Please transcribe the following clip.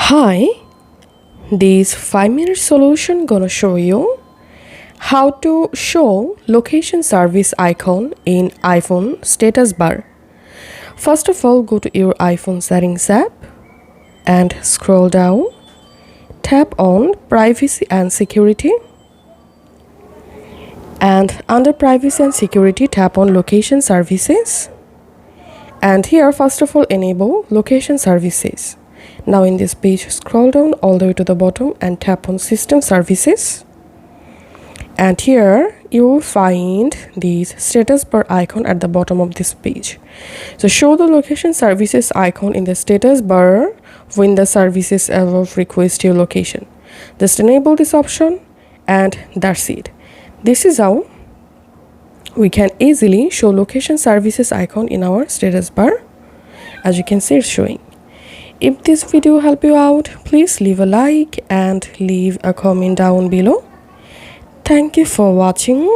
Hi, this 5-minute solution gonna show you how to show location service icon in iPhone status bar. First of all, go to your iPhone settings app and scroll down. Tap on privacy and security, and under privacy and security tap on location services, and here first of all enable location services. Now in this page, scroll down all the way to the bottom and tap on system services, and here you will find this status bar icon at the bottom of this page. So show the location services icon in the status bar when the services above request your location. Just enable this option and that's it. This is how we can easily show location services icon in our status bar. As you can see, it's showing. If this video helped you out, please leave a like and leave a comment down below. Thank you for watching.